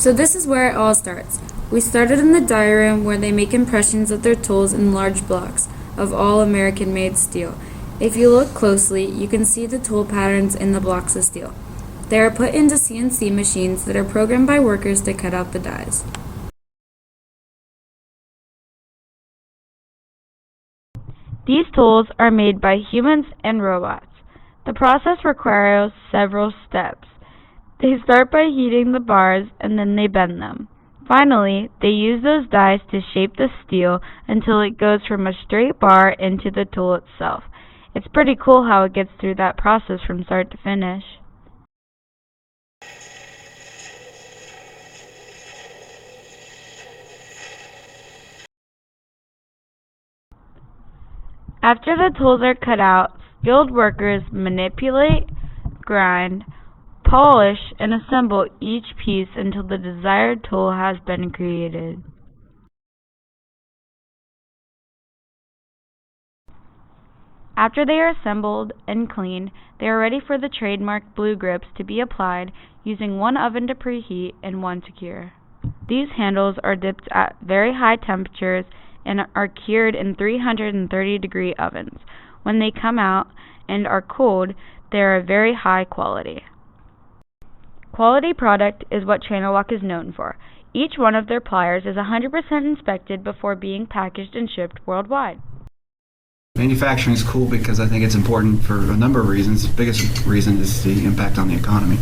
So this is where it all starts. We started in the diagram where they make impressions of their tools in large blocks of all American-made steel. If you look closely, you can see the tool patterns in the blocks of steel. They are put into CNC machines that are programmed by workers to cut out the dies. These tools are made by humans and robots. The process requires several steps. They start by heating the bars and then they bend them. Finally, they use those dies to shape the steel until it goes from a straight bar into the tool itself. It's pretty cool how it gets through that process from start to finish. After the tools are cut out, skilled workers manipulate, grind, polish, and assemble each piece until the desired tool has been created. After they are assembled and cleaned, they are ready for the trademark blue grips to be applied using one oven to preheat and one to cure. These handles are dipped at very high temperatures and are cured in 330-degree ovens. When they come out and are cooled, they are very high quality. Quality product is what Channel Lock is known for. Each one of their pliers is 100% inspected before being packaged and shipped worldwide. Manufacturing is cool because I think it's important for a number of reasons. The biggest reason is the impact on the economy.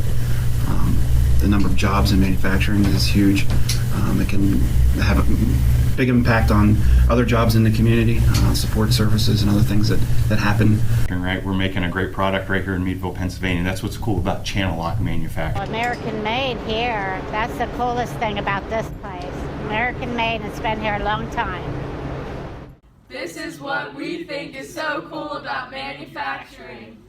The number of jobs in manufacturing is huge. It can have a big impact on other jobs in the community, support services and other things that happen. Right, we're making a great product right here in Meadville, Pennsylvania. That's what's cool about Channel Lock manufacturing. American made here. That's the coolest thing about this place. American made, and it's been here a long time. This is what we think is so cool about manufacturing.